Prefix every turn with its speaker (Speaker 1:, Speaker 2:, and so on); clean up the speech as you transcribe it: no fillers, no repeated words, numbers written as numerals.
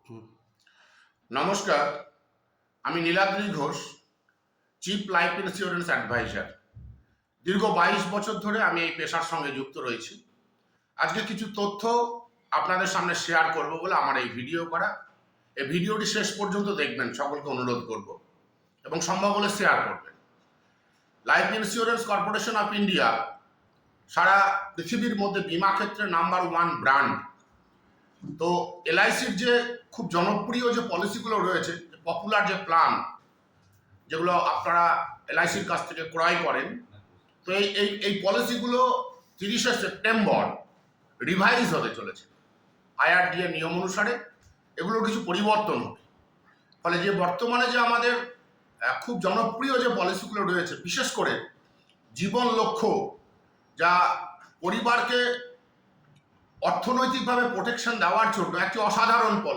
Speaker 1: হুম। নমস্কার, আমি Niladri Ghosh, chief life insurance advisor. দীর্ঘ 22 বছর ধরে আমি এই পেশার সঙ্গে যুক্ত রয়েছি। আজকে কিছু তথ্য আপনাদের সামনে শেয়ার করব বলে আমার এই ভিডিও করা। এই ভিডিওটি শেষ পর্যন্ত দেখবেন, সকলকে অনুরোধ করব, এবং সম্ভব হলে শেয়ার করবেন। Life insurance corporation of India সারা পৃথিবীর মধ্যে বিমা ক্ষেত্রে নাম্বার 1 ব্র্যান্ড। তো এলআইসির যে খুব জনপ্রিয় যে পলিসিগুলো রয়েছে, পপুলার যে প্ল্যান যেগুলো আপনারা এলআইসির কাছ থেকে ক্রয় করেন, তো এই পলিসিগুলো 30শে সেপ্টেম্বর রিভাইজ হতে চলেছে। আইআরডিএ নিয়ম অনুসারে এগুলোর কিছু পরিবর্তন হবে। ফলে যে বর্তমানে যে আমাদের খুব জনপ্রিয় যে পলিসিগুলো রয়েছে, বিশেষ করে জীবন লক্ষ্য, যা পরিবারকে অর্থনৈতিকভাবে প্রোটেকশন দেওয়ার জন্য একটি অসাধারণ পলিসি,